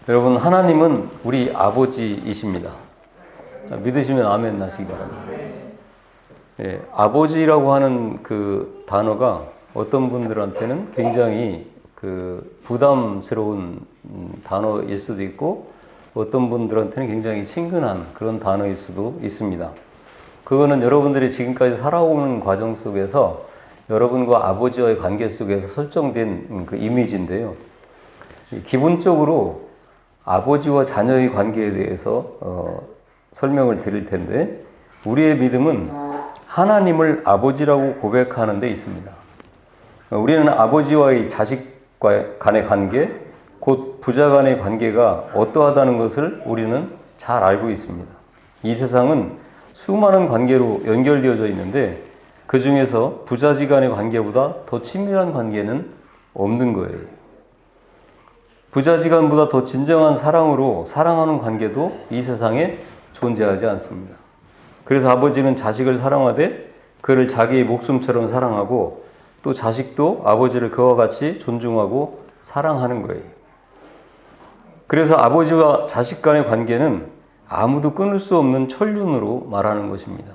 여러분, 하나님은 우리 아버지이십니다. 믿으시면 아멘 하시기 바랍니다. 예, 아버지라고 하는 그 단어가 어떤 분들한테는 굉장히 그 부담스러운 단어일 수도 있고, 어떤 분들한테는 굉장히 친근한 그런 단어일 수도 있습니다. 그거는 여러분들이 지금까지 살아오는 과정 속에서 여러분과 아버지와의 관계 속에서 설정된 그 이미지인데요. 기본적으로 아버지와 자녀의 관계에 대해서 설명을 드릴 텐데, 우리의 믿음은 하나님을 아버지라고 고백하는 데 있습니다. 우리는 아버지와의 자식과 간의 관계, 곧 부자 간의 관계가 어떠하다는 것을 우리는 잘 알고 있습니다. 이 세상은 수많은 관계로 연결되어져 있는데, 그 중에서 부자지간의 관계보다 더 친밀한 관계는 없는 거예요. 부자지간보다 더 진정한 사랑으로 사랑하는 관계도 이 세상에 존재하지 않습니다. 그래서 아버지는 자식을 사랑하되 그를 자기의 목숨처럼 사랑하고, 또 자식도 아버지를 그와 같이 존중하고 사랑하는 거예요. 그래서 아버지와 자식 간의 관계는 아무도 끊을 수 없는 천륜으로 말하는 것입니다.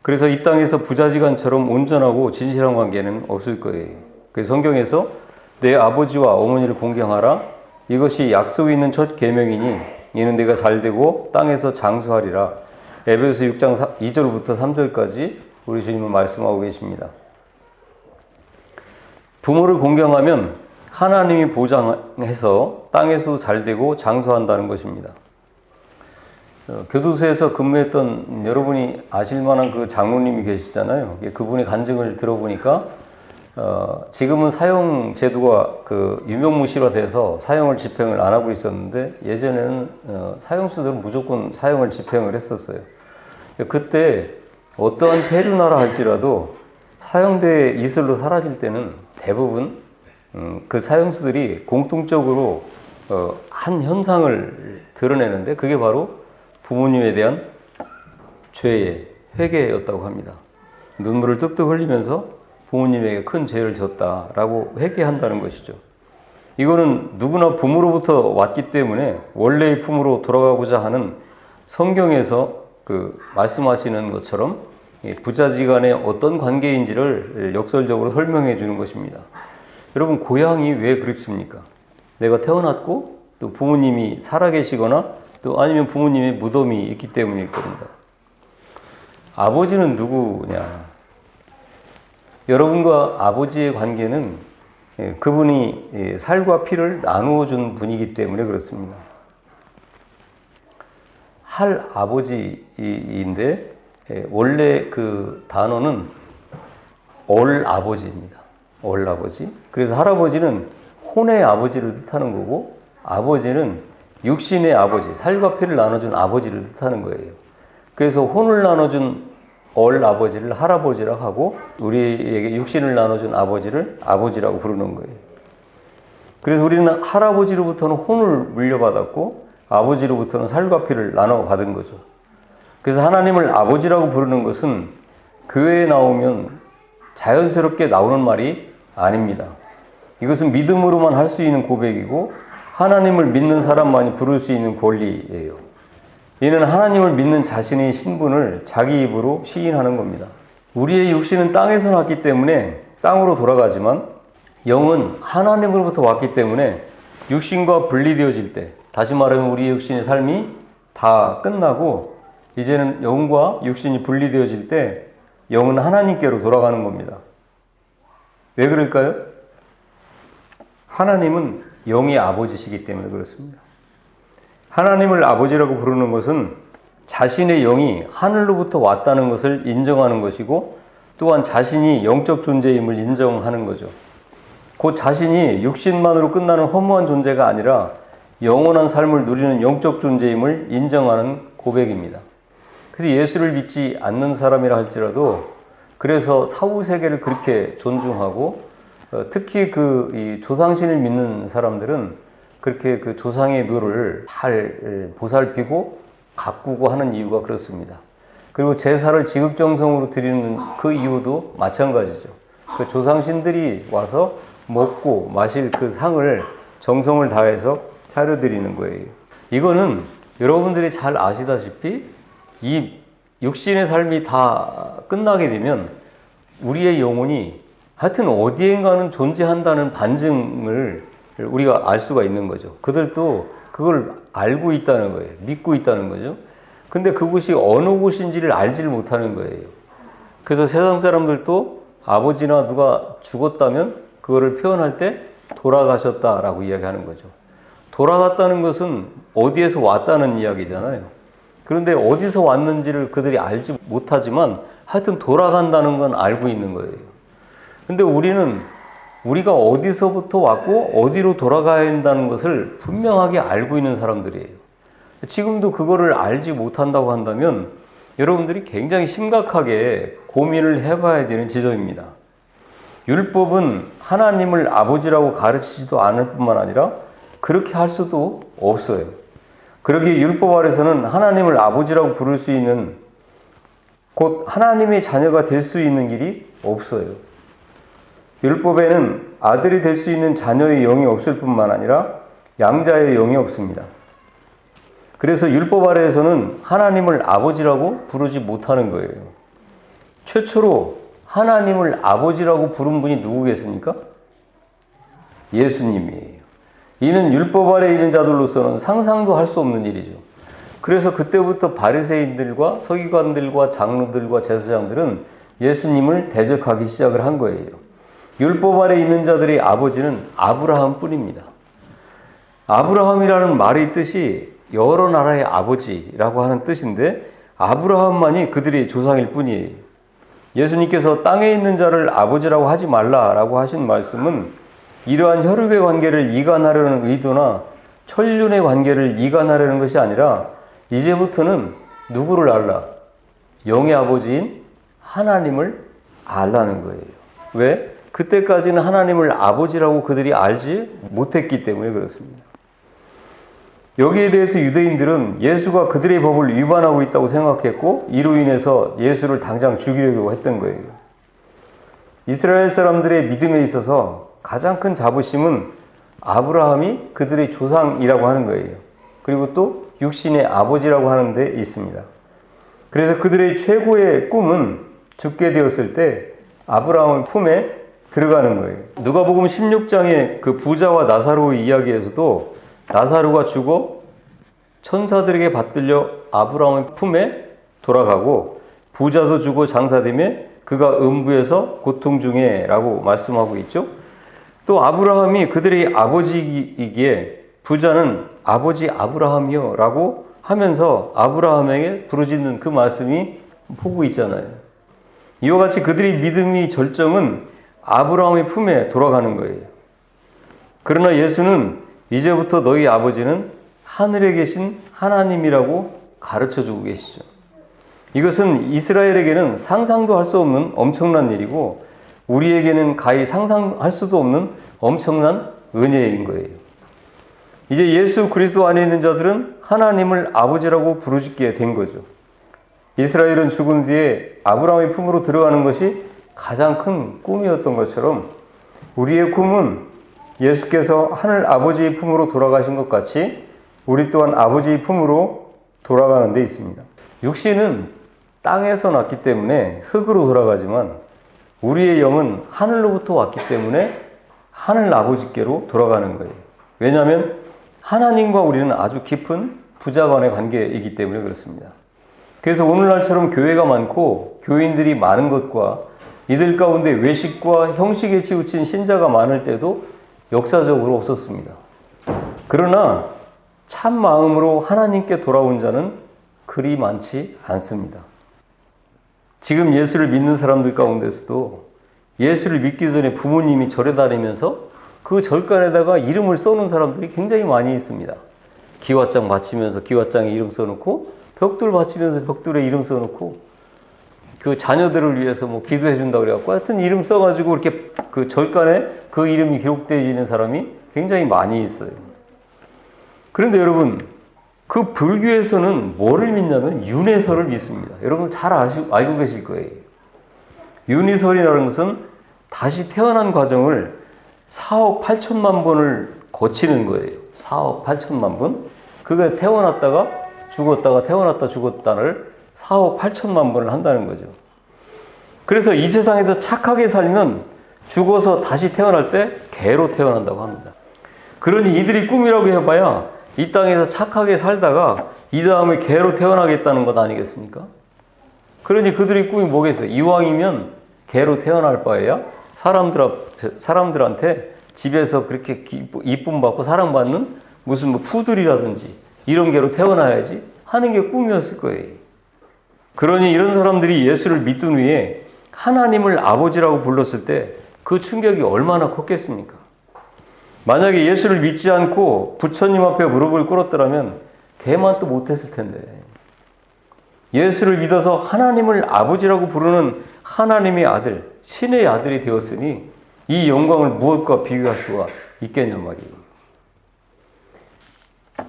그래서 이 땅에서 부자지간처럼 온전하고 진실한 관계는 없을 거예요. 그래서 성경에서 내 아버지와 어머니를 공경하라, 이것이 약속이 있는 첫 계명이니 이는 내가 잘되고 땅에서 장수하리라. 에베소 6장 2절부터 3절까지 우리 주님은 말씀하고 계십니다. 부모를 공경하면 하나님이 보장해서 땅에서도 잘되고 장수한다는 것입니다. 교도소에서 근무했던 여러분이 아실 만한 그 장로님이 계시잖아요. 그분의 간증을 들어보니까 지금은 사형 제도가 그 유명무실화돼서 사형을 집행을 안 하고 있었는데, 예전에는 사형수들은 무조건 사형을 집행을 했었어요. 그때 어떠한 폐륜하라 할지라도 사형대에 이슬로 사라질 때는 대부분 그 사형수들이 공통적으로 한 현상을 드러내는데, 그게 바로 부모님에 대한 죄의 회개였다고 합니다. 눈물을 뚝뚝 흘리면서 부모님에게 큰 죄를 졌다라고 회개한다는 것이죠. 이거는 누구나 부모로부터 왔기 때문에 원래의 품으로 돌아가고자 하는 성경에서 그 말씀하시는 것처럼 부자지간의 어떤 관계인지를 역설적으로 설명해 주는 것입니다. 여러분, 고향이 왜 그립습니까? 내가 태어났고 또 부모님이 살아계시거나 또 아니면 부모님의 무덤이 있기 때문일 겁니다. 아버지는 누구냐? 여러분과 아버지의 관계는 그분이 살과 피를 나누어 준 분이기 때문에 그렇습니다. 할 아버지인데 원래 그 단어는 얼 아버지입니다. 얼 아버지. 그래서 할아버지는 혼의 아버지를 뜻하는 거고, 아버지는 육신의 아버지, 살과 피를 나눠준 아버지를 뜻하는 거예요. 그래서 혼을 나눠준 얼 아버지를 할아버지라고 하고, 우리에게 육신을 나눠준 아버지를 아버지라고 부르는 거예요. 그래서 우리는 할아버지로부터는 혼을 물려받았고, 아버지로부터는 살과 피를 나눠 받은 거죠. 그래서 하나님을 아버지라고 부르는 것은 교회에 나오면 자연스럽게 나오는 말이 아닙니다. 이것은 믿음으로만 할 수 있는 고백이고, 하나님을 믿는 사람만이 부를 수 있는 권리예요. 이는 하나님을 믿는 자신의 신분을 자기 입으로 시인하는 겁니다. 우리의 육신은 땅에서 났기 때문에 땅으로 돌아가지만, 영은 하나님으로부터 왔기 때문에 육신과 분리되어질 때, 다시 말하면 우리의 육신의 삶이 다 끝나고 이제는 영과 육신이 분리되어질 때 영은 하나님께로 돌아가는 겁니다. 왜 그럴까요? 하나님은 영의 아버지시기 때문에 그렇습니다. 하나님을 아버지라고 부르는 것은 자신의 영이 하늘로부터 왔다는 것을 인정하는 것이고, 또한 자신이 영적 존재임을 인정하는 거죠. 곧 자신이 육신만으로 끝나는 허무한 존재가 아니라 영원한 삶을 누리는 영적 존재임을 인정하는 고백입니다. 그래서 예수를 믿지 않는 사람이라 할지라도, 그래서 사후세계를 그렇게 존중하고, 특히 이 조상신을 믿는 사람들은 그렇게 그 조상의 묘를 잘 보살피고 가꾸고 하는 이유가 그렇습니다. 그리고 제사를 지극정성으로 드리는 그 이유도 마찬가지죠. 그 조상신들이 와서 먹고 마실 그 상을 정성을 다해서 차려드리는 거예요. 이거는 여러분들이 잘 아시다시피 이 육신의 삶이 다 끝나게 되면 우리의 영혼이 하여튼 어디엔가는 존재한다는 반증을 우리가 알 수가 있는 거죠. 그들도 그걸 알고 있다는 거예요. 믿고 있다는 거죠. 근데 그곳이 어느 곳인지를 알지를 못하는 거예요. 그래서 세상 사람들도 아버지나 누가 죽었다면 그거를 표현할 때 돌아가셨다라고 이야기하는 거죠. 돌아갔다는 것은 어디에서 왔다는 이야기잖아요. 그런데 어디서 왔는지를 그들이 알지 못하지만 하여튼 돌아간다는 건 알고 있는 거예요. 근데 우리는 우리가 어디서부터 왔고 어디로 돌아가야 한다는 것을 분명하게 알고 있는 사람들이에요. 지금도 그거를 알지 못한다고 한다면 여러분들이 굉장히 심각하게 고민을 해봐야 되는 지점입니다. 율법은 하나님을 아버지라고 가르치지도 않을 뿐만 아니라 그렇게 할 수도 없어요. 그러기에 율법 아래서는 하나님을 아버지라고 부를 수 있는, 곧 하나님의 자녀가 될 수 있는 길이 없어요. 율법에는 아들이 될 수 있는 자녀의 영이 없을 뿐만 아니라 양자의 영이 없습니다. 그래서 율법 아래에서는 하나님을 아버지라고 부르지 못하는 거예요. 최초로 하나님을 아버지라고 부른 분이 누구겠습니까? 예수님이에요. 이는 율법 아래에 있는 자들로서는 상상도 할 수 없는 일이죠. 그래서 그때부터 바리새인들과 서기관들과 장로들과 제사장들은 예수님을 대적하기 시작을 한 거예요. 율법 아래에 있는 자들의 아버지는 아브라함 뿐입니다. 아브라함이라는 말의 뜻이 여러 나라의 아버지라고 하는 뜻인데 아브라함만이 그들의 조상일 뿐이에요. 예수님께서 땅에 있는 자를 아버지라고 하지 말라라고 하신 말씀은 이러한 혈육의 관계를 이간하려는 의도나 천륜의 관계를 이간하려는 것이 아니라 이제부터는 누구를 알라? 영의 아버지인 하나님을 알라는 거예요. 왜? 그때까지는 하나님을 아버지라고 그들이 알지 못했기 때문에 그렇습니다. 여기에 대해서 유대인들은 예수가 그들의 법을 위반하고 있다고 생각했고 이로 인해서 예수를 당장 죽이려고 했던 거예요. 이스라엘 사람들의 믿음에 있어서 가장 큰 자부심은 아브라함이 그들의 조상이라고 하는 거예요. 그리고 또 육신의 아버지라고 하는 데 있습니다. 그래서 그들의 최고의 꿈은 죽게 되었을 때 아브라함의 품에 들어가는 거예요. 누가복음 16장의 그 부자와 나사로의 이야기에서도 나사로가 죽어 천사들에게 받들려 아브라함의 품에 돌아가고 부자도 죽어 장사되매 그가 음부에서 고통 중에 라고 말씀하고 있죠. 또 아브라함이 그들의 아버지이기에 부자는 아버지 아브라함이요 라고 하면서 아브라함에게 부르짖는 그 말씀이 보고 있잖아요. 이와 같이 그들의 믿음의 절정은 아브라함의 품에 돌아가는 거예요. 그러나 예수는 이제부터 너희 아버지는 하늘에 계신 하나님이라고 가르쳐주고 계시죠. 이것은 이스라엘에게는 상상도 할 수 없는 엄청난 일이고 우리에게는 가히 상상할 수도 없는 엄청난 은혜인 거예요. 이제 예수 그리스도 안에 있는 자들은 하나님을 아버지라고 부르짖게 된 거죠. 이스라엘은 죽은 뒤에 아브라함의 품으로 들어가는 것이 가장 큰 꿈이었던 것처럼 우리의 꿈은 예수께서 하늘 아버지의 품으로 돌아가신 것 같이 우리 또한 아버지의 품으로 돌아가는 데 있습니다. 육신은 땅에서 났기 때문에 흙으로 돌아가지만 우리의 영은 하늘로부터 왔기 때문에 하늘 아버지께로 돌아가는 거예요. 왜냐하면 하나님과 우리는 아주 깊은 부자간의 관계이기 때문에 그렇습니다. 그래서 오늘날처럼 교회가 많고 교인들이 많은 것과 이들 가운데 외식과 형식에 치우친 신자가 많을 때도 역사적으로 없었습니다. 그러나 참 마음으로 하나님께 돌아온 자는 그리 많지 않습니다. 지금 예수를 믿는 사람들 가운데서도 예수를 믿기 전에 부모님이 절에 다니면서 그 절간에다가 이름을 써놓은 사람들이 굉장히 많이 있습니다. 기와장 바치면서 기와장에 이름 써놓고 벽돌 바치면서 벽돌에 이름 써놓고 그 자녀들을 위해서 뭐 기도해 준다고 그래갖고 하여튼 이름 써가지고 이렇게 그 절간에 그 이름이 기록되어 있는 사람이 굉장히 많이 있어요. 그런데 여러분 그 불교에서는 뭐를 믿냐면 윤회설을 믿습니다. 여러분 잘 알고 계실 거예요. 윤회설이라는 것은 다시 태어난 과정을 4억 8천만 번을 거치는 거예요. 4억 8천만 분. 그게 태어났다가 죽었다가 태어났다 죽었다를 4억 8천만 번을 한다는 거죠. 그래서 이 세상에서 착하게 살면 죽어서 다시 태어날 때 개로 태어난다고 합니다. 그러니 이들이 꿈이라고 해봐야 이 땅에서 착하게 살다가 이 다음에 개로 태어나겠다는 것 아니겠습니까? 그러니 그들의 꿈이 뭐겠어요? 이왕이면 개로 태어날 바에야 사람들한테 집에서 그렇게 이쁨 받고 사랑받는 무슨 뭐 푸들이라든지 이런 개로 태어나야지 하는 게 꿈이었을 거예요. 그러니 이런 사람들이 예수를 믿은 후에 하나님을 아버지라고 불렀을 때 그 충격이 얼마나 컸겠습니까? 만약에 예수를 믿지 않고 부처님 앞에 무릎을 꿇었더라면 개만 또 못했을 텐데, 예수를 믿어서 하나님을 아버지라고 부르는 하나님의 아들, 신의 아들이 되었으니 이 영광을 무엇과 비교할 수가 있겠냐 말이에요.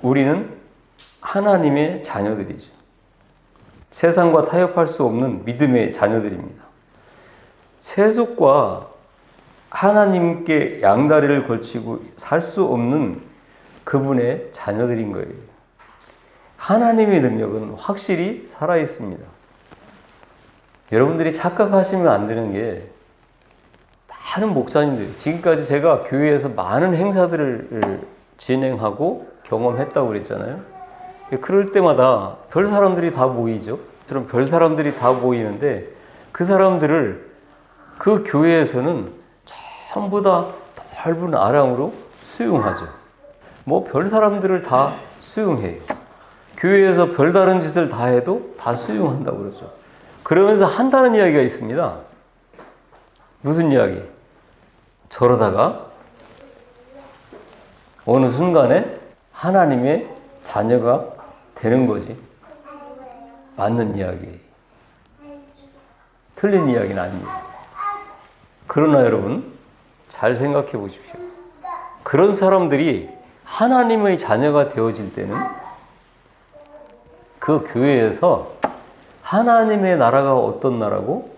우리는 하나님의 자녀들이죠. 세상과 타협할 수 없는 믿음의 자녀들입니다. 세속과 하나님께 양다리를 걸치고 살 수 없는 그분의 자녀들인 거예요. 하나님의 능력은 확실히 살아있습니다. 여러분들이 착각하시면 안 되는 게, 많은 목사님들이, 지금까지 제가 교회에서 많은 행사들을 진행하고 경험했다고 그랬잖아요. 그럴 때마다 별 사람들이 다 모이죠. 그럼 별 사람들이 다 모이는데 그 사람들을 그 교회에서는 전부 다 넓은 아랑으로 수용하죠. 뭐 별 사람들을 다 수용해요. 교회에서 별다른 짓을 다 해도 다 수용한다고 그러죠. 그러면서 한다는 이야기가 있습니다. 무슨 이야기? 저러다가 어느 순간에 하나님의 자녀가 되는 거지. 맞는 이야기. 틀린 이야기는 아닙니다. 그러나 여러분, 잘 생각해 보십시오. 그런 사람들이 하나님의 자녀가 되어질 때는 그 교회에서 하나님의 나라가 어떤 나라고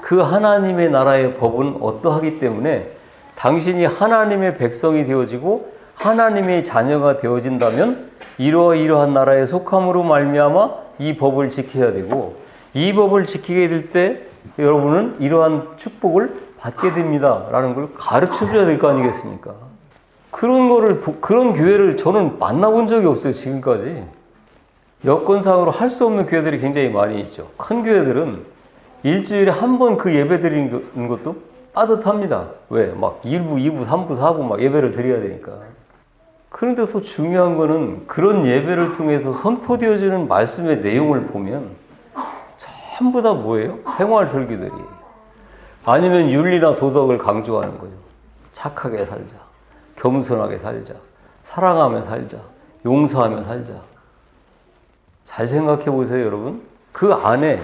그 하나님의 나라의 법은 어떠하기 때문에 당신이 하나님의 백성이 되어지고 하나님의 자녀가 되어진다면 이러한 나라에 속함으로 말미암아 이 법을 지켜야 되고, 이 법을 지키게 될 때 여러분은 이러한 축복을 받게 됩니다 라는 걸 가르쳐 줘야 될 거 아니겠습니까? 그런 교회를 저는 만나본 적이 없어요, 지금까지. 여건상으로 할 수 없는 교회들이 굉장히 많이 있죠. 큰 교회들은 일주일에 한 번 그 예배 드리는 것도 빠듯합니다. 왜? 막 1부, 2부, 3부, 4부 막 예배를 드려야 되니까. 그런데 더 중요한 거는 그런 예배를 통해서 선포되어지는 말씀의 내용을 보면 전부 다 뭐예요? 생활 절기들이에요. 아니면 윤리나 도덕을 강조하는 거죠. 착하게 살자, 겸손하게 살자, 사랑하며 살자, 용서하며 살자. 잘 생각해 보세요, 여러분. 그 안에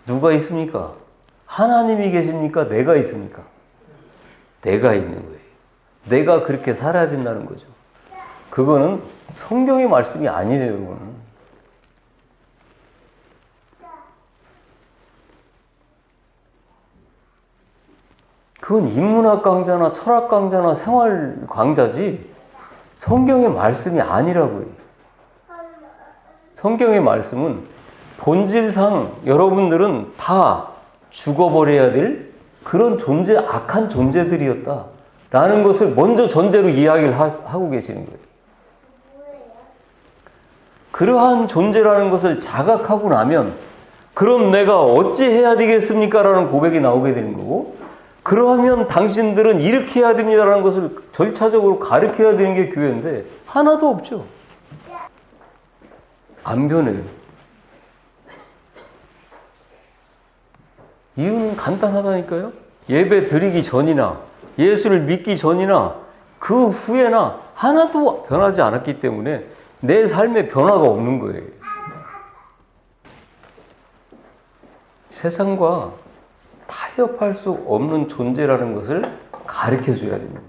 누가 있습니까? 하나님이 계십니까? 내가 있습니까? 내가 있는 거예요. 내가 그렇게 살아야 된다는 거죠. 그거는 성경의 말씀이 아니래요, 여러분. 그건 인문학 강좌나 철학 강좌나 생활 강좌지 성경의 말씀이 아니라고요. 성경의 말씀은 본질상 여러분들은 다 죽어버려야 될 그런 악한 존재들이었다라는 것을 먼저 전제로 이야기를 하고 계시는 거예요. 그러한 존재라는 것을 자각하고 나면 그럼 내가 어찌 해야 되겠습니까? 라는 고백이 나오게 되는 거고, 그러면 당신들은 이렇게 해야 됩니다라는 것을 절차적으로 가르쳐야 되는 게 교회인데 하나도 없죠. 안 변해요. 이유는 간단하다니까요. 예배 드리기 전이나 예수를 믿기 전이나 그 후에나 하나도 변하지 않았기 때문에 내 삶에 변화가 없는 거예요. 세상과 타협할 수 없는 존재라는 것을 가르쳐 줘야 됩니다.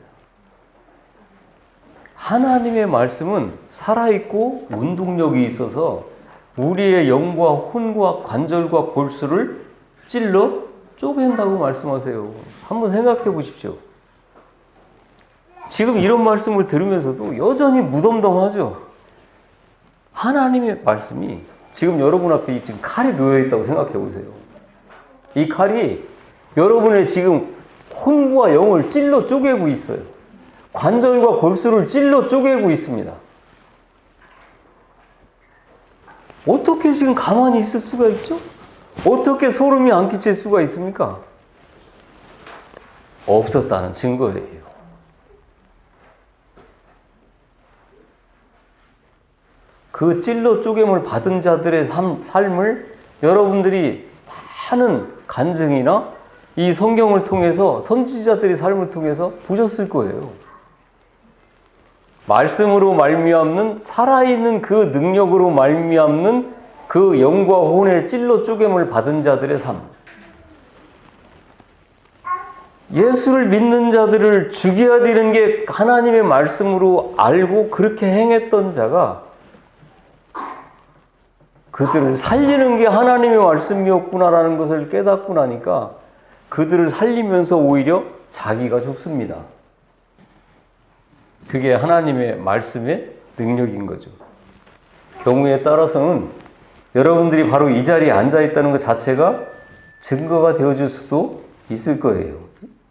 하나님의 말씀은 살아있고 운동력이 있어서 우리의 영과 혼과 관절과 골수를 찔러 쪼갠다고 말씀하세요. 한번 생각해 보십시오. 지금 이런 말씀을 들으면서도 여전히 무덤덤하죠. 하나님의 말씀이 지금 여러분 앞에 지금 칼이 놓여 있다고 생각해 보세요. 이 칼이 여러분의 지금 혼과 영을 찔러 쪼개고 있어요. 관절과 골수를 찔러 쪼개고 있습니다. 어떻게 지금 가만히 있을 수가 있죠? 어떻게 소름이 안 끼칠 수가 있습니까? 없었다는 증거예요. 그 찔러 쪼개물 받은 자들의 삶을 여러분들이 많은 간증이나 이 성경을 통해서 선지자들의 삶을 통해서 보셨을 거예요. 말씀으로 말미암는 살아있는 그 능력으로 말미암는 그 영과 혼의 찔러 쪼개물 받은 자들의 삶. 예수를 믿는 자들을 죽여야 되는 게 하나님의 말씀으로 알고 그렇게 행했던 자가 그들을 살리는 게 하나님의 말씀이었구나라는 것을 깨닫고 나니까 그들을 살리면서 오히려 자기가 죽습니다. 그게 하나님의 말씀의 능력인 거죠. 경우에 따라서는 여러분들이 바로 이 자리에 앉아 있다는 것 자체가 증거가 되어줄 수도 있을 거예요.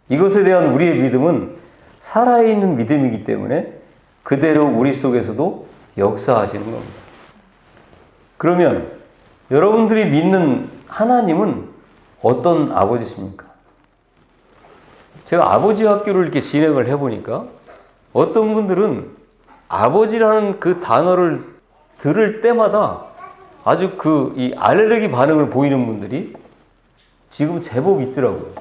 이것에 대한 우리의 믿음은 살아있는 믿음이기 때문에 그대로 우리 속에서도 역사하시는 겁니다. 그러면 여러분들이 믿는 하나님은 어떤 아버지십니까? 제가 아버지 학교를 이렇게 진행을 해보니까 어떤 분들은 아버지라는 그 단어를 들을 때마다 아주 이 알레르기 반응을 보이는 분들이 지금 제법 있더라고요.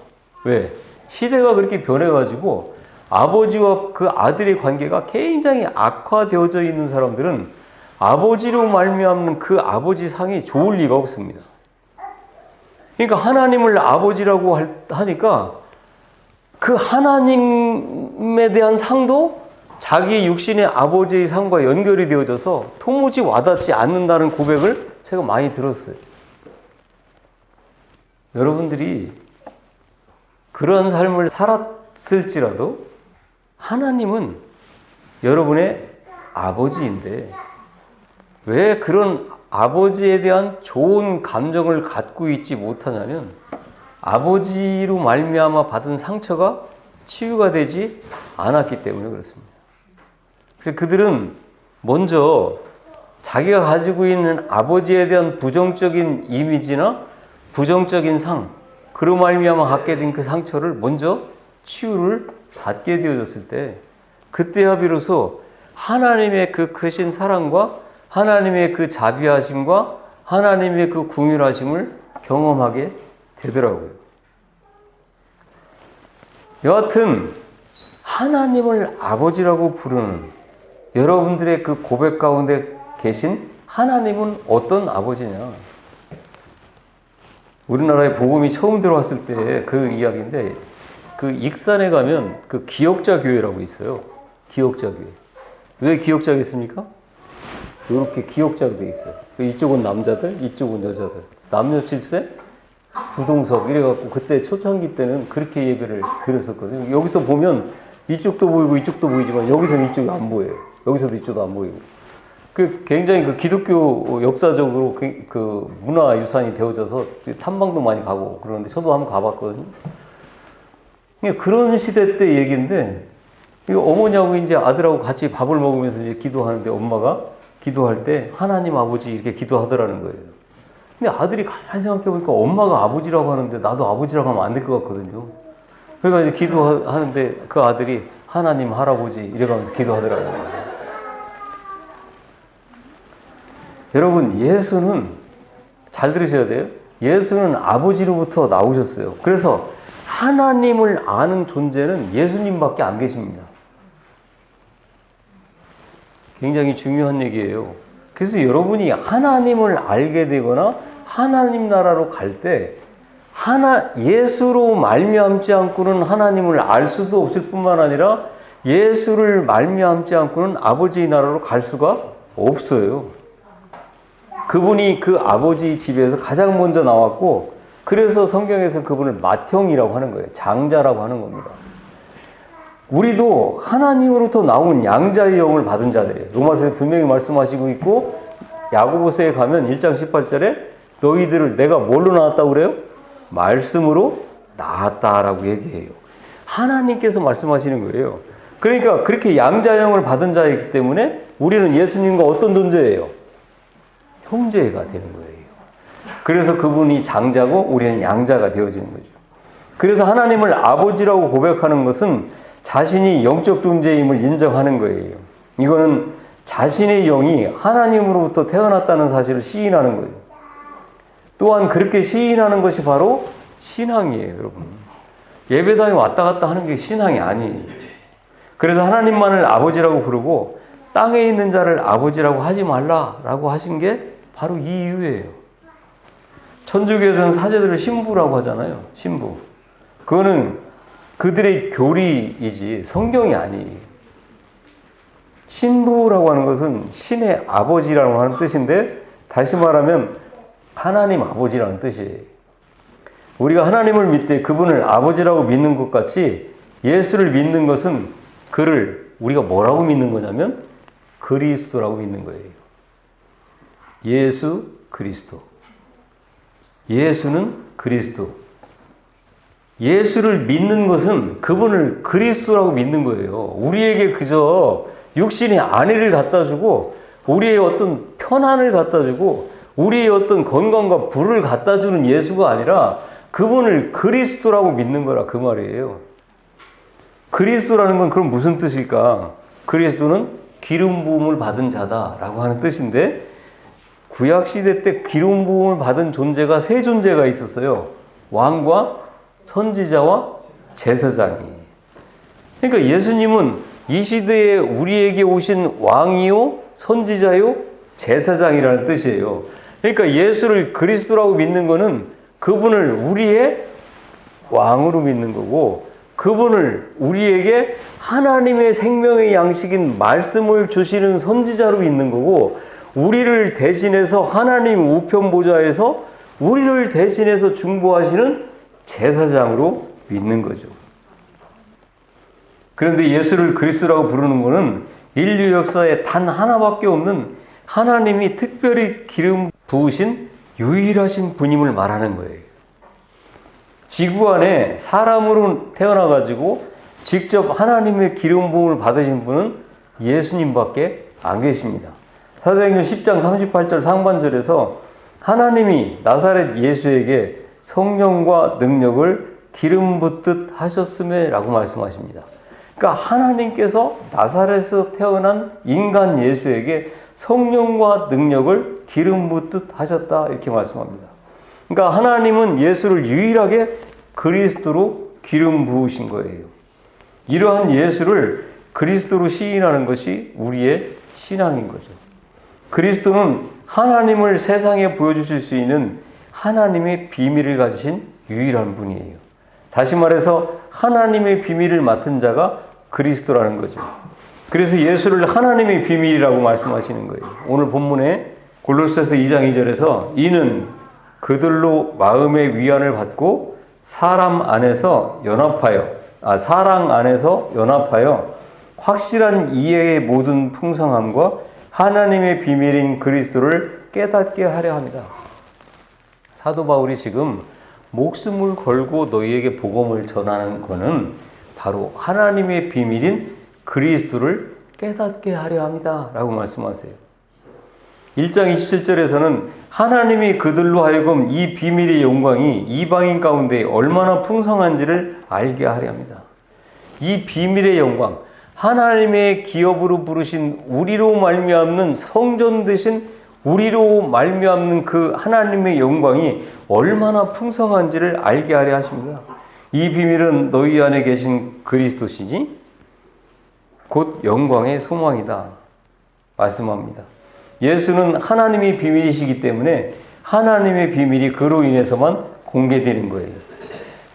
왜? 시대가 그렇게 변해가지고 아버지와 그 아들의 관계가 굉장히 악화되어져 있는 사람들은 아버지로 말미암는 그 아버지 상이 좋을 리가 없습니다. 그러니까 하나님을 아버지라고 하니까 그 하나님에 대한 상도 자기 육신의 아버지의 상과 연결이 되어져서 도무지 와닿지 않는다는 고백을 제가 많이 들었어요. 여러분들이 그런 삶을 살았을지라도 하나님은 여러분의 아버지인데 왜 그런 아버지에 대한 좋은 감정을 갖고 있지 못하냐면 아버지로 말미암아 받은 상처가 치유가 되지 않았기 때문에 그렇습니다. 그래서 그들은 먼저 자기가 가지고 있는 아버지에 대한 부정적인 이미지나 부정적인 상, 그로 말미암아 갖게 된 그 상처를 먼저 치유를 받게 되어졌을 때 그때야 비로소 하나님의 그 크신 사랑과 하나님의 그 자비하심과 하나님의 그 긍휼하심을 경험하게 되더라고요. 여하튼 하나님을 아버지라고 부르는 여러분들의 그 고백 가운데 계신 하나님은 어떤 아버지냐? 우리나라에 복음이 처음 들어왔을 때 그 이야기인데 그 익산에 가면 그 기역자 교회라고 있어요. 기역자 교회. 왜 기역자겠습니까? 이렇게 기역자로 되어 있어요. 이쪽은 남자들, 이쪽은 여자들. 남녀 7세, 부동석 이래갖고 그때 초창기 때는 그렇게 예배를 드렸었거든요. 여기서 보면 이쪽도 보이고 이쪽도 보이지만 여기서는 이쪽이 안 보여요. 여기서도 이쪽도 안 보이고. 그 굉장히 그 기독교 역사적으로 그 문화유산이 되어져서 탐방도 많이 가고 그러는데 저도 한번 가봤거든요. 그런 시대 때 얘기인데 어머니하고 이제 아들하고 같이 밥을 먹으면서 이제 기도하는데 엄마가 기도할 때 하나님 아버지 이렇게 기도하더라는 거예요. 근데 아들이 가만히 생각해 보니까 엄마가 아버지라고 하는데 나도 아버지라고 하면 안 될 것 같거든요. 그러니까 이제 기도하는데 그 아들이 하나님 할아버지 이래가면서 기도하더라고요. 여러분, 예수는 잘 들으셔야 돼요. 예수는 아버지로부터 나오셨어요. 그래서 하나님을 아는 존재는 예수님밖에 안 계십니다. 굉장히 중요한 얘기예요. 그래서 여러분이 하나님을 알게 되거나 하나님 나라로 갈 때 예수로 말미암지 않고는 하나님을 알 수도 없을 뿐만 아니라 예수를 말미암지 않고는 아버지의 나라로 갈 수가 없어요. 그분이 그 아버지 집에서 가장 먼저 나왔고 그래서 성경에서 그분을 맏형이라고 하는 거예요. 장자라고 하는 겁니다. 우리도 하나님으로부터 나온 양자의 영을 받은 자들이에요. 로마서에 분명히 말씀하시고 있고, 야고보서에 가면 1장 18절에 너희들을 내가 뭘로 낳았다고 그래요? 말씀으로 낳았다라고 얘기해요. 하나님께서 말씀하시는 거예요. 그러니까 그렇게 양자영을 받은 자이기 때문에 우리는 예수님과 어떤 존재예요? 형제가 되는 거예요. 그래서 그분이 장자고 우리는 양자가 되어지는 거죠. 그래서 하나님을 아버지라고 고백하는 것은 자신이 영적 존재임을 인정하는 거예요. 이거는 자신의 영이 하나님으로부터 태어났다는 사실을 시인하는 거예요. 또한 그렇게 시인하는 것이 바로 신앙이에요, 여러분. 예배당에 왔다 갔다 하는 게 신앙이 아니에요. 그래서 하나님만을 아버지라고 부르고 땅에 있는 자를 아버지라고 하지 말라라고 하신 게 바로 이 이유예요. 천주교에서는 사제들을 신부라고 하잖아요. 신부. 그거는 그들의 교리이지 성경이 아니에요. 신부라고 하는 것은 신의 아버지라고 하는 뜻인데, 다시 말하면 하나님 아버지라는 뜻이에요. 우리가 하나님을 믿되 그분을 아버지라고 믿는 것 같이 예수를 믿는 것은 그를 우리가 뭐라고 믿는 거냐면 그리스도라고 믿는 거예요. 예수 그리스도. 예수는 그리스도. 예수를 믿는 것은 그분을 그리스도라고 믿는 거예요. 우리에게 그저 육신의 안위를 갖다 주고 우리의 어떤 편안을 갖다 주고 우리의 어떤 건강과 부를 갖다 주는 예수가 아니라 그분을 그리스도라고 믿는 거라 그 말이에요. 그리스도라는 건 그럼 무슨 뜻일까? 그리스도는 기름 부음을 받은 자다라고 하는 뜻인데, 구약시대 때 기름 부음을 받은 존재가 세 존재가 있었어요. 왕과 선지자와 제사장이. 그러니까 예수님은 이 시대에 우리에게 오신 왕이요, 선지자요, 제사장이라는 뜻이에요. 그러니까 예수를 그리스도라고 믿는 거는 그분을 우리의 왕으로 믿는 거고, 그분을 우리에게 하나님의 생명의 양식인 말씀을 주시는 선지자로 믿는 거고, 우리를 대신해서 하나님 우편 보좌에서 우리를 대신해서 중보하시는 제사장으로 믿는 거죠. 그런데 예수를 그리스도라고 부르는 것은 인류 역사에 단 하나밖에 없는 하나님이 특별히 기름 부으신 유일하신 분임을 말하는 거예요. 지구 안에 사람으로 태어나가지고 직접 하나님의 기름 부음을 받으신 분은 예수님밖에 안 계십니다. 사도행전 10장 38절 상반절에서 하나님이 나사렛 예수에게 성령과 능력을 기름 붓듯 하셨음에 라고 말씀하십니다. 그러니까 하나님께서 나사렛에서 태어난 인간 예수에게 성령과 능력을 기름 붓듯 하셨다 이렇게 말씀합니다. 그러니까 하나님은 예수를 유일하게 그리스도로 기름 부으신 거예요. 이러한 예수를 그리스도로 시인하는 것이 우리의 신앙인 거죠. 그리스도는 하나님을 세상에 보여주실 수 있는 하나님의 비밀을 가지신 유일한 분이에요. 다시 말해서 하나님의 비밀을 맡은 자가 그리스도라는 거죠. 그래서 예수를 하나님의 비밀이라고 말씀하시는 거예요. 오늘 본문에 골로새서 2장 2절에서 이는 그들로 마음의 위안을 받고 사랑 안에서 연합하여 확실한 이해의 모든 풍성함과 하나님의 비밀인 그리스도를 깨닫게 하려 합니다. 사도 바울이 지금 목숨을 걸고 너희에게 복음을 전하는 것은 바로 하나님의 비밀인 그리스도를 깨닫게 하려 합니다 라고 말씀하세요. 1장 27절에서는 하나님이 그들로 하여금 이 비밀의 영광이 이방인 가운데 얼마나 풍성한지를 알게 하려 합니다. 이 비밀의 영광, 하나님의 기업으로 부르신 우리로 말미암는 성전 되신 우리로 말미암는 그 하나님의 영광이 얼마나 풍성한지를 알게 하려 하십니다. 이 비밀은 너희 안에 계신 그리스도시니 곧 영광의 소망이다 말씀합니다. 예수는 하나님의 비밀이시기 때문에 하나님의 비밀이 그로 인해서만 공개되는 거예요.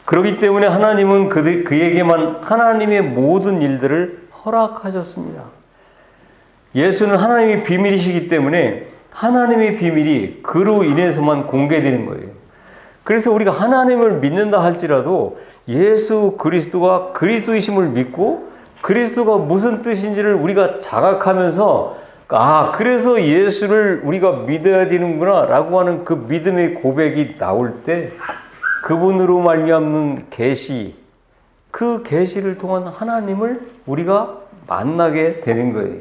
그렇기 때문에 하나님은 그에게만 하나님의 모든 일들을 허락하셨습니다. 예수는 하나님의 비밀이시기 때문에 하나님의 비밀이 그로 인해서만 공개되는 거예요. 그래서 우리가 하나님을 믿는다 할지라도 예수 그리스도가 그리스도이심을 믿고 그리스도가 무슨 뜻인지를 우리가 자각하면서 그래서 예수를 우리가 믿어야 되는구나 라고 하는 그 믿음의 고백이 나올 때 그분으로 말미암는 계시, 그 계시를 통한 하나님을 우리가 만나게 되는 거예요.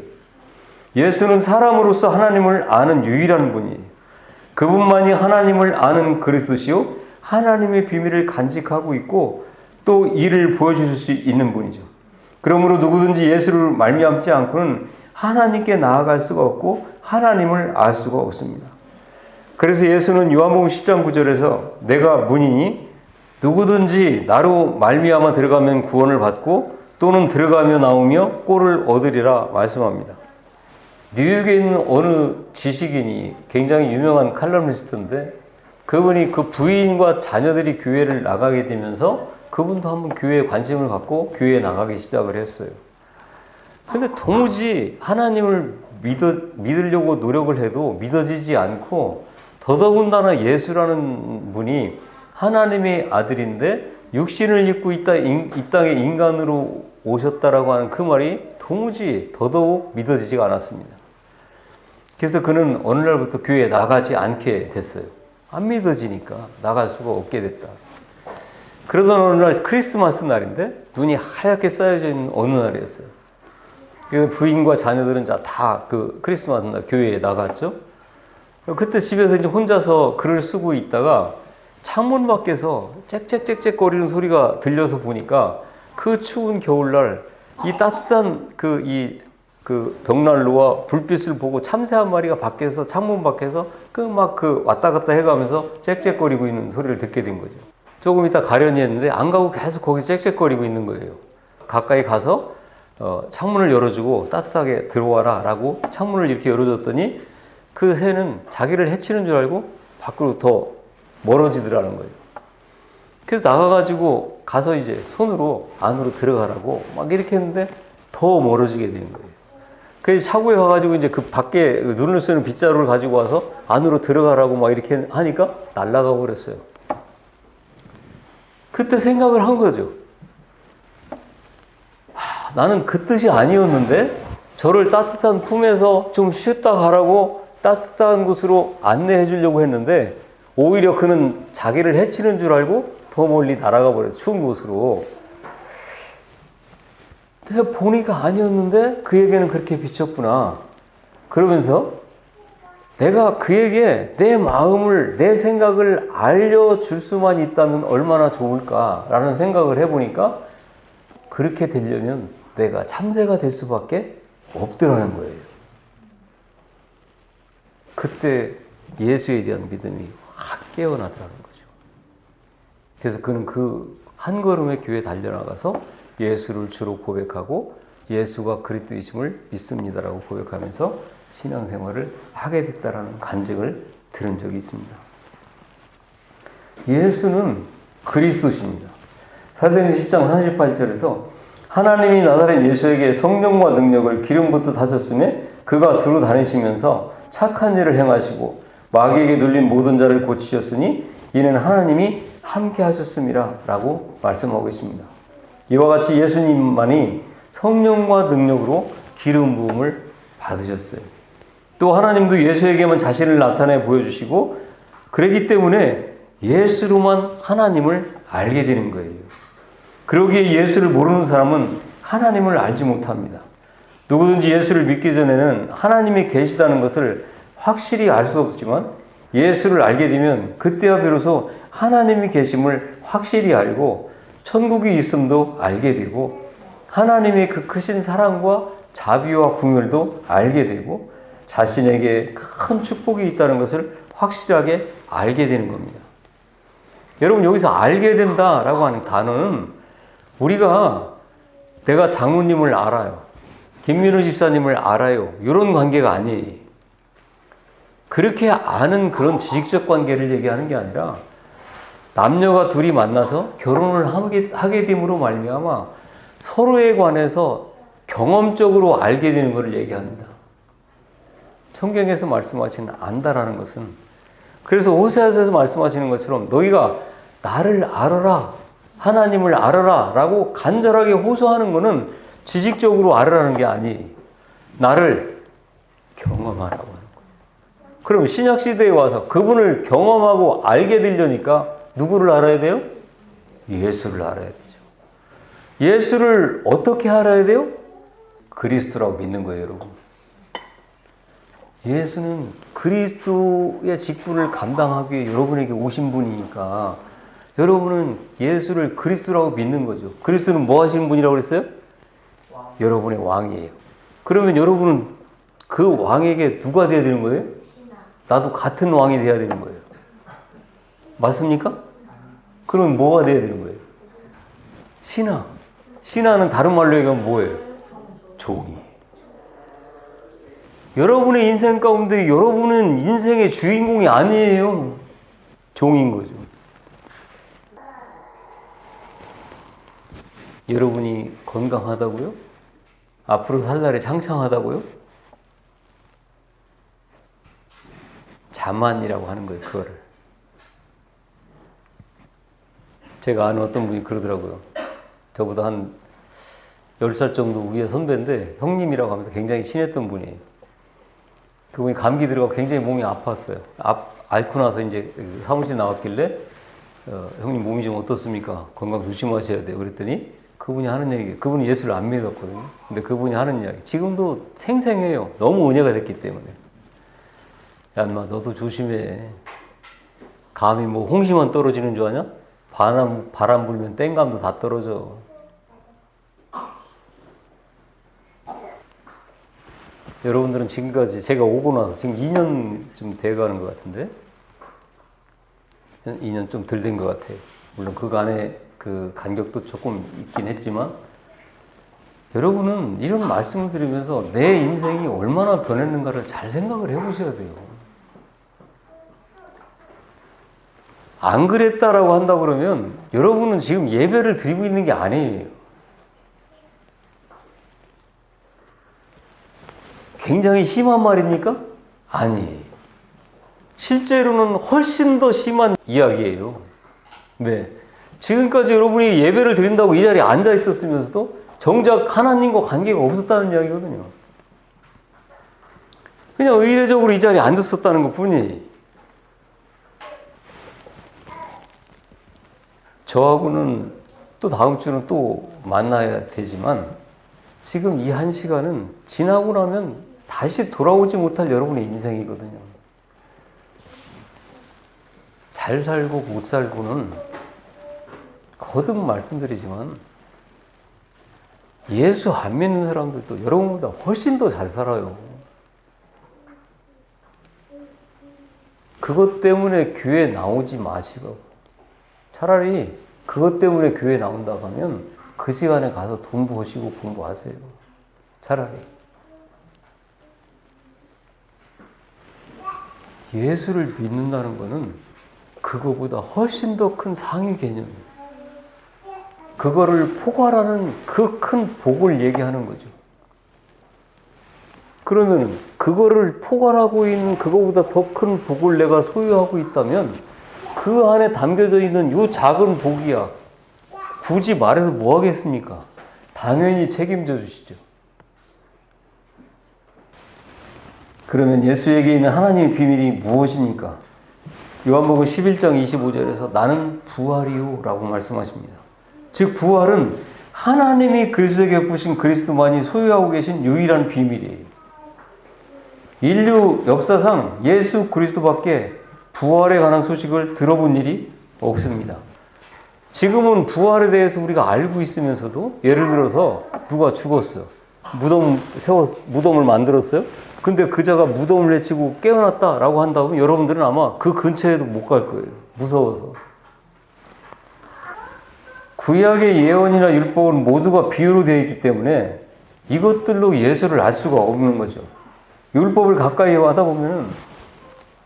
예수는 사람으로서 하나님을 아는 유일한 분이에요. 그분만이 하나님을 아는 그리스도시요 하나님의 비밀을 간직하고 있고 또 이를 보여주실 수 있는 분이죠. 그러므로 누구든지 예수를 말미암지 않고는 하나님께 나아갈 수가 없고 하나님을 알 수가 없습니다. 그래서 예수는 요한복음 10장 9절에서 내가 문이니 누구든지 나로 말미암아 들어가면 구원을 받고 또는 들어가며 나오며 꼴을 얻으리라 말씀합니다. 뉴욕에 있는 어느 지식인이 굉장히 유명한 칼럼니스트인데 그분이 그 부인과 자녀들이 교회를 나가게 되면서 그분도 한번 교회에 관심을 갖고 교회에 나가기 시작을 했어요. 근데 도무지 하나님을 믿으려고 노력을 해도 믿어지지 않고 더더군다나 예수라는 분이 하나님의 아들인데 육신을 입고 이 땅에 인간으로 오셨다라고 하는 그 말이 도무지 더더욱 믿어지지가 않았습니다. 그래서 그는 어느 날부터 교회에 나가지 않게 됐어요. 안 믿어지니까 나갈 수가 없게 됐다. 그러던 어느 날 크리스마스 날인데 눈이 하얗게 쌓여져 있는 어느 날이었어요. 그래서 부인과 자녀들은 다 그 크리스마스 날 교회에 나갔죠. 그때 집에서 이제 혼자서 글을 쓰고 있다가 창문 밖에서 짹짹짹짹 거리는 소리가 들려서 보니까 그 추운 겨울날 이 따뜻한 그 벽난로와 불빛을 보고 참새 한 마리가 밖에서 창문 밖에서 왔다 갔다 해가면서 짹짹거리고 있는 소리를 듣게 된 거죠. 조금 이따 가려니 했는데 안 가고 계속 거기 짹짹거리고 있는 거예요. 가까이 가서 창문을 열어주고 따뜻하게 들어와라 라고 창문을 이렇게 열어줬더니 그 새는 자기를 해치는 줄 알고 밖으로 더 멀어지더라는 거예요. 그래서 나가가지고 가서 이제 손으로 안으로 들어가라고 막 이렇게 했는데 더 멀어지게 되는 거예요. 그래서 차고에 가가지고 이제 그 밖에 눈을 쓰는 빗자루를 가지고 와서 안으로 들어가라고 막 이렇게 하니까 날아가 버렸어요. 그때 생각을 한 거죠. 나는 그 뜻이 아니었는데 저를 따뜻한 품에서 좀 쉬었다 가라고 따뜻한 곳으로 안내해 주려고 했는데 오히려 그는 자기를 해치는 줄 알고 더 멀리 날아가 버렸어요. 추운 곳으로. 내가 보니까 아니었는데 그에게는 그렇게 비쳤구나. 그러면서 내가 그에게 내 마음을, 내 생각을 알려줄 수만 있다면 얼마나 좋을까라는 생각을 해보니까 그렇게 되려면 내가 참새가 될 수밖에 없더라는 거예요. 그때 예수에 대한 믿음이 확 깨어나더라는 거죠. 그래서 그는 그 한 걸음에 교회에 달려나가서 예수를 주로 고백하고 예수가 그리스도이심을 믿습니다라고 고백하면서 신앙생활을 하게 됐다라는 간증을 들은 적이 있습니다. 예수는 그리스도십니다. 사도행전 10장 38절에서 하나님이 나사렛 예수에게 성령과 능력을 기름 붓듯 하셨으며 그가 두루 다니시면서 착한 일을 행하시고 마귀에게 눌린 모든 자를 고치셨으니 이는 하나님이 함께 하셨음이라 라고 말씀하고 있습니다. 이와 같이 예수님만이 성령과 능력으로 기름 부음을 받으셨어요. 또 하나님도 예수에게만 자신을 나타내 보여주시고 그러기 때문에 예수로만 하나님을 알게 되는 거예요. 그러기에 예수를 모르는 사람은 하나님을 알지 못합니다. 누구든지 예수를 믿기 전에는 하나님이 계시다는 것을 확실히 알 수 없지만 예수를 알게 되면 그때야 비로소 하나님이 계심을 확실히 알고 천국이 있음도 알게 되고 하나님의 그 크신 사랑과 자비와 긍휼도 알게 되고 자신에게 큰 축복이 있다는 것을 확실하게 알게 되는 겁니다. 여러분 여기서 알게 된다라고 하는 단어는 우리가 내가 장로님을 알아요. 김민우 집사님을 알아요. 이런 관계가 아니에요. 그렇게 아는 그런 지식적 관계를 얘기하는 게 아니라 남녀가 둘이 만나서 결혼을 하게 됨으로 말미암아 서로에 관해서 경험적으로 알게 되는 것을 얘기합니다. 성경에서 말씀하시는 안다라는 것은 그래서 호세아서에서 말씀하시는 것처럼 너희가 나를 알아라 하나님을 알아라 라고 간절하게 호소하는 것은 지식적으로 알으라는 게 아니, 나를 경험하라고 하는 거예요. 그럼 신약시대에 와서 그분을 경험하고 알게 되려니까 누구를 알아야 돼요? 예수를 알아야 되죠. 예수를 어떻게 알아야 돼요? 그리스도라고 믿는 거예요, 여러분. 예수는 그리스도의 직분을 감당하기 위해 여러분에게 오신 분이니까 여러분은 예수를 그리스도라고 믿는 거죠. 그리스도는 뭐 하시는 분이라고 그랬어요? 여러분의 왕이에요. 그러면 여러분은 그 왕에게 누가 돼야 되는 거예요? 나도 같은 왕이 돼야 되는 거예요. 맞습니까? 그러면 뭐가 돼야 되는 거예요? 신하. 신하는 다른 말로 얘기하면 뭐예요? 종이. 여러분의 인생 가운데 여러분은 인생의 주인공이 아니에요. 종인 거죠. 여러분이 건강하다고요? 앞으로 살 날이 창창하다고요? 자만이라고 하는 거예요, 그거를. 제가 아는 어떤 분이 그러더라고요. 저보다 한 10살 정도 위에 선배인데 형님이라고 하면서 굉장히 친했던 분이에요. 그분이 감기 들어가고 굉장히 몸이 아팠어요. 앓고 나서 이제 사무실 나왔길래 형님 몸이 좀 어떻습니까? 건강 조심하셔야 돼요. 그랬더니 그분이 하는 얘기, 그분이 예수를 안 믿었거든요. 근데 그분이 하는 이야기, 지금도 생생해요. 너무 은혜가 됐기 때문에. 야, 인마, 너도 조심해. 감이 뭐 홍시만 떨어지는 줄 아냐? 바람 불면 땡감도 다 떨어져. 여러분들은 지금까지 제가 오고 나서 지금 2년쯤 돼가는 것 같은데 2년 좀 덜 된 것 같아요. 물론 그간에 그 간격도 조금 있긴 했지만 여러분은 이런 말씀을 드리면서 내 인생이 얼마나 변했는가를 잘 생각을 해보셔야 돼요. 안 그랬다라고 한다 그러면 여러분은 지금 예배를 드리고 있는 게 아니에요. 굉장히 심한 말입니까? 아니에요. 실제로는 훨씬 더 심한 이야기예요. 왜? 지금까지 여러분이 예배를 드린다고 이 자리에 앉아 있었으면서도 정작 하나님과 관계가 없었다는 이야기거든요. 그냥 의례적으로 이 자리에 앉았었다는 것 뿐이에요. 저하고는 또 다음 주는 또 만나야 되지만 지금 이 한 시간은 지나고 나면 다시 돌아오지 못할 여러분의 인생이거든요. 잘 살고 못 살고는 거듭 말씀드리지만 예수 안 믿는 사람들도 여러분보다 훨씬 더 잘 살아요. 그것 때문에 교회 나오지 마시고 차라리 그것 때문에 교회 나온다고 하면 그 시간에 가서 돈 버시고 공부하세요. 차라리. 예수를 믿는다는 것은 그거보다 훨씬 더 큰 상위 개념이에요. 그거를 포괄하는 그 큰 복을 얘기하는 거죠. 그러면 그거를 포괄하고 있는 그거보다 더 큰 복을 내가 소유하고 있다면 그 안에 담겨져 있는 요 작은 복이야. 굳이 말해서 뭐 하겠습니까? 당연히 책임져 주시죠. 그러면 예수에게 있는 하나님의 비밀이 무엇입니까? 요한복음 11장 25절에서 나는 부활이요 라고 말씀하십니다. 즉 부활은 하나님이 그리스도에게 베푸신 그리스도만이 소유하고 계신 유일한 비밀이에요. 인류 역사상 예수 그리스도밖에 부활에 관한 소식을 들어본 일이 없습니다. 지금은 부활에 대해서 우리가 알고 있으면서도 예를 들어서 누가 죽었어요. 무덤을 만들었어요. 근데 그자가 무덤을 내치고 깨어났다라고 한다면 여러분들은 아마 그 근처에도 못 갈 거예요. 무서워서. 구약의 예언이나 율법은 모두가 비유로 되어 있기 때문에 이것들로 예수를 알 수가 없는 거죠. 율법을 가까이 하다 보면은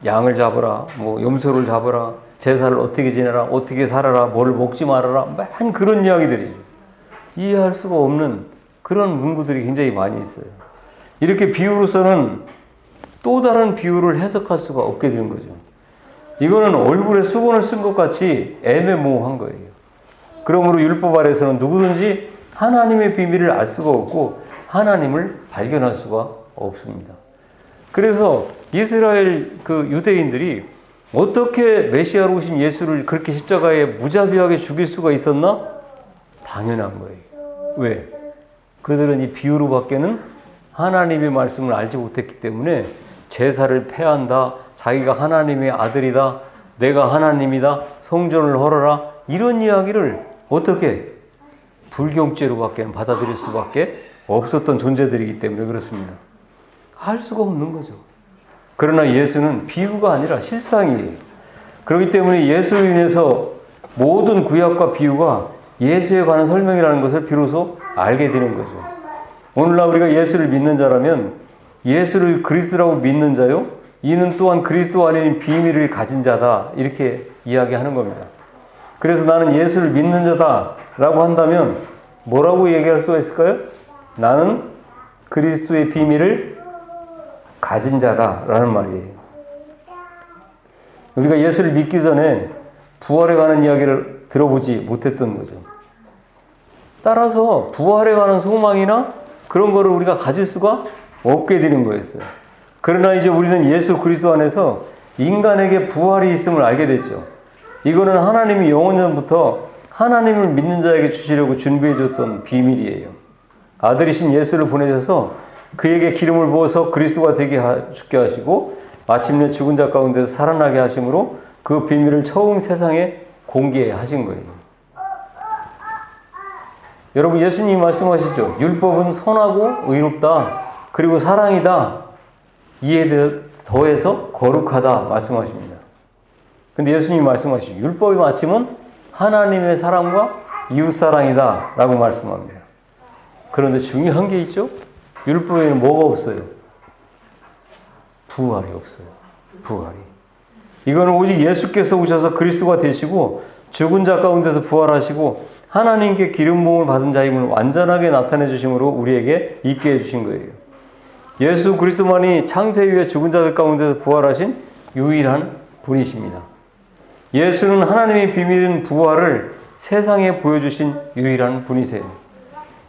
양을 잡아라, 뭐 염소를 잡아라, 제사를 어떻게 지내라, 어떻게 살아라, 뭐를 먹지 말아라, 만 그런 이야기들이죠. 이해할 수가 없는 그런 문구들이 굉장히 많이 있어요. 이렇게 비유로서는 또 다른 비유를 해석할 수가 없게 되는 거죠. 이거는 얼굴에 수건을 쓴 것 같이 애매모호한 거예요. 그러므로 율법 아래에서는 누구든지 하나님의 비밀을 알 수가 없고 하나님을 발견할 수가 없습니다. 그래서 이스라엘 그 유대인들이 어떻게 메시아로 오신 예수를 그렇게 십자가에 무자비하게 죽일 수가 있었나? 당연한 거예요. 왜? 그들은 이 비유로 밖에는 하나님의 말씀을 알지 못했기 때문에 제사를 폐한다, 자기가 하나님의 아들이다, 내가 하나님이다, 성전을 헐어라, 이런 이야기를 어떻게 불경죄로밖에 받아들일 수밖에 없었던 존재들이기 때문에 그렇습니다. 할 수가 없는 거죠. 그러나 예수는 비유가 아니라 실상이에요. 그렇기 때문에 예수로 인해서 모든 구약과 비유가 예수에 관한 설명이라는 것을 비로소 알게 되는 거죠. 오늘날 우리가 예수를 믿는 자라면 예수를 그리스도라고 믿는 자요, 이는 또한 그리스도 안에 비밀을 가진 자다, 이렇게 이야기하는 겁니다. 그래서 나는 예수를 믿는 자다라고 한다면 뭐라고 얘기할 수가 있을까요? 나는 그리스도의 비밀을 가진 자다라는 말이에요. 우리가 예수를 믿기 전에 부활에 관한 이야기를 들어보지 못했던 거죠. 따라서 부활에 관한 소망이나 그런 거를 우리가 가질 수가 없게 되는 거였어요. 그러나 이제 우리는 예수 그리스도 안에서 인간에게 부활이 있음을 알게 됐죠. 이거는 하나님이 영원전부터 하나님을 믿는 자에게 주시려고 준비해 줬던 비밀이에요. 아들이신 예수를 보내셔서 그에게 기름을 부어서 그리스도가 되게 죽게 하시고 마침내 죽은 자 가운데서 살아나게 하심으로 그 비밀을 처음 세상에 공개하신 거예요. 여러분, 예수님이 말씀하시죠. 율법은 선하고 의롭다, 그리고 사랑이다, 이에 더해서 거룩하다 말씀하십니다. 근데 예수님이 말씀하시죠. 율법의 마침은 하나님의 사랑과 이웃사랑이다 라고 말씀합니다. 그런데 중요한 게 있죠. 율법에는 뭐가 없어요? 부활이 없어요. 부활이. 이거는 오직 예수께서 오셔서 그리스도가 되시고 죽은 자 가운데서 부활하시고 하나님께 기름 부음을 받은 자임을 완전하게 나타내 주심으로 우리에게 있게 해주신 거예요. 예수 그리스도만이 창세 이후에 죽은 자들 가운데서 부활하신 유일한 분이십니다. 예수는 하나님의 비밀인 부활을 세상에 보여주신 유일한 분이세요.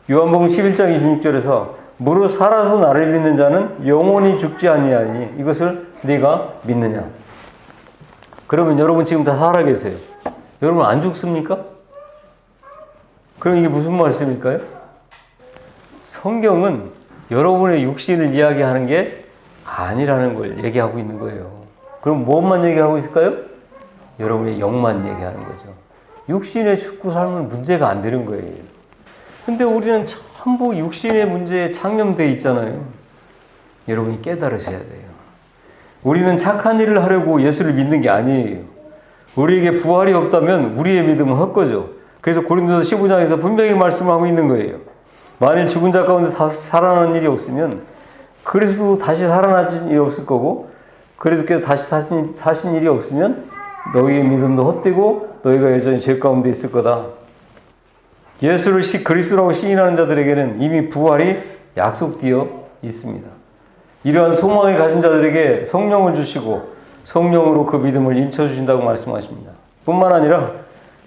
요한복음 11장 26절에서 무릇 살아서 나를 믿는 자는 영원히 죽지 아니하니 이것을 네가 믿느냐. 그러면 여러분 지금 다 살아계세요. 여러분 안 죽습니까? 그럼 이게 무슨 말씀일까요? 성경은 여러분의 육신을 이야기하는 게 아니라는 걸 얘기하고 있는 거예요. 그럼 무엇만 얘기하고 있을까요? 여러분의 영만 얘기하는 거죠. 육신의 죽고 삶은 문제가 안 되는 거예요. 근데 우리는 전부 육신의 문제에 창념되어 있잖아요. 여러분이 깨달으셔야 돼요. 우리는 착한 일을 하려고 예수를 믿는 게 아니에요. 우리에게 부활이 없다면 우리의 믿음은 헛거죠. 그래서 고린도서 15장에서 분명히 말씀하고 있는 거예요. 만일 죽은 자 가운데 살아나는 일이 없으면 그리스도 다시 살아나신 일이 없을 거고, 그리스도께서 다시 사신 일이 없으면 너희의 믿음도 헛되고 너희가 여전히 죄 가운데 있을 거다. 예수를 그리스도라고 시인하는 자들에게는 이미 부활이 약속되어 있습니다. 이러한 소망을 가진 자들에게 성령을 주시고 성령으로 그 믿음을 인쳐주신다고 말씀하십니다. 뿐만 아니라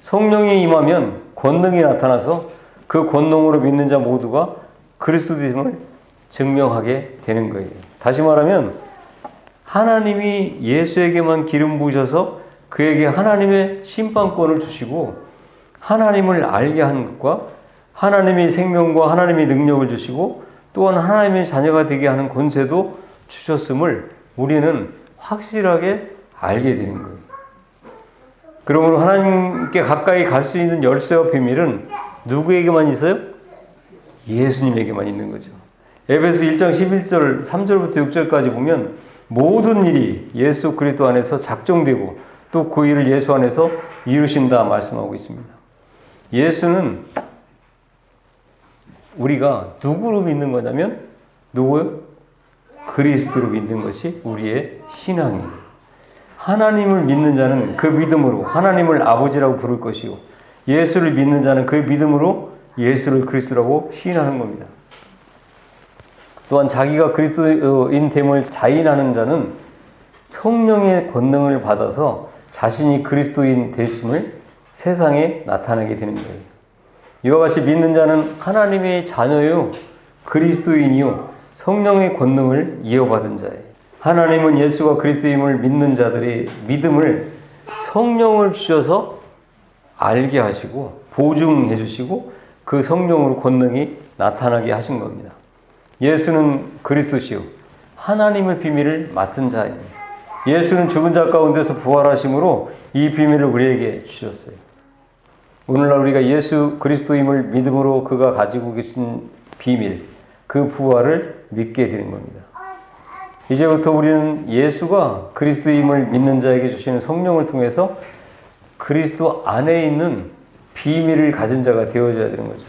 성령이 임하면 권능이 나타나서 그 권능으로 믿는 자 모두가 그리스도임을 증명하게 되는 거예요. 다시 말하면 하나님이 예수에게만 기름 부으셔서 그에게 하나님의 심판권을 주시고 하나님을 알게 하는 것과 하나님의 생명과 하나님의 능력을 주시고 또한 하나님의 자녀가 되게 하는 권세도 주셨음을 우리는 확실하게 알게 되는 거예요. 그러므로 하나님께 가까이 갈 수 있는 열쇠와 비밀은 누구에게만 있어요? 예수님에게만 있는 거죠. 에베소 1장 11절 3절부터 6절까지 보면 모든 일이 예수 그리스도 안에서 작정되고 또 그 일을 예수 안에서 이루신다 말씀하고 있습니다. 예수는 우리가 누구로 믿는 거냐면 누구요? 그리스도로 믿는 것이 우리의 신앙이에요. 하나님을 믿는 자는 그 믿음으로 하나님을 아버지라고 부를 것이요, 예수를 믿는 자는 그 믿음으로 예수를 그리스도라고 시인하는 겁니다. 또한 자기가 그리스도인 됨을 자인하는 자는 성령의 권능을 받아서 자신이 그리스도인 되심을 세상에 나타내게 되는 거예요. 이와 같이 믿는 자는 하나님의 자녀요 그리스도인이요 성령의 권능을 이어받은 자예요. 하나님은 예수가 그리스도임을 믿는 자들의 믿음을 성령을 주셔서 알게 하시고 보증해 주시고 그 성령으로 권능이 나타나게 하신 겁니다. 예수는 그리스도시요 하나님의 비밀을 맡은 자입니다. 예수는 죽은 자 가운데서 부활하심으로 이 비밀을 우리에게 주셨어요. 오늘날 우리가 예수 그리스도임을 믿음으로 그가 가지고 계신 비밀, 그 부활을 믿게 되는 겁니다. 이제부터 우리는 예수가 그리스도임을 믿는 자에게 주시는 성령을 통해서 그리스도 안에 있는 비밀을 가진 자가 되어져야 되는 거죠.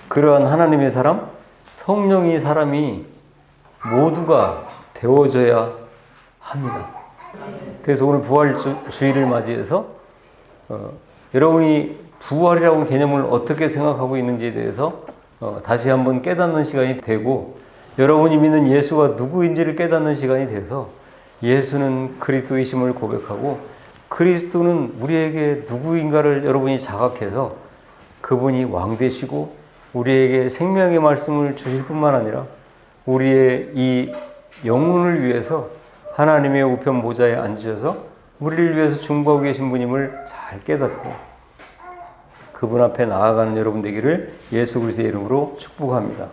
그러한 하나님의 사람, 성령의 사람이 모두가 되어져야 합니다. 그래서 오늘 부활 주일을 맞이해서 여러분이 부활이라는 개념을 어떻게 생각하고 있는지에 대해서 다시 한번 깨닫는 시간이 되고 여러분이 믿는 예수가 누구인지를 깨닫는 시간이 돼서 예수는 그리스도이심을 고백하고 그리스도는 우리에게 누구인가를 여러분이 자각해서 그분이 왕 되시고 우리에게 생명의 말씀을 주실 뿐만 아니라 우리의 이 영혼을 위해서 하나님의 우편 모자에 앉으셔서 우리를 위해서 중보하고 계신 분임을 잘 깨닫고 그분 앞에 나아가는 여러분 되기를 예수 그리스도의 이름으로 축복합니다.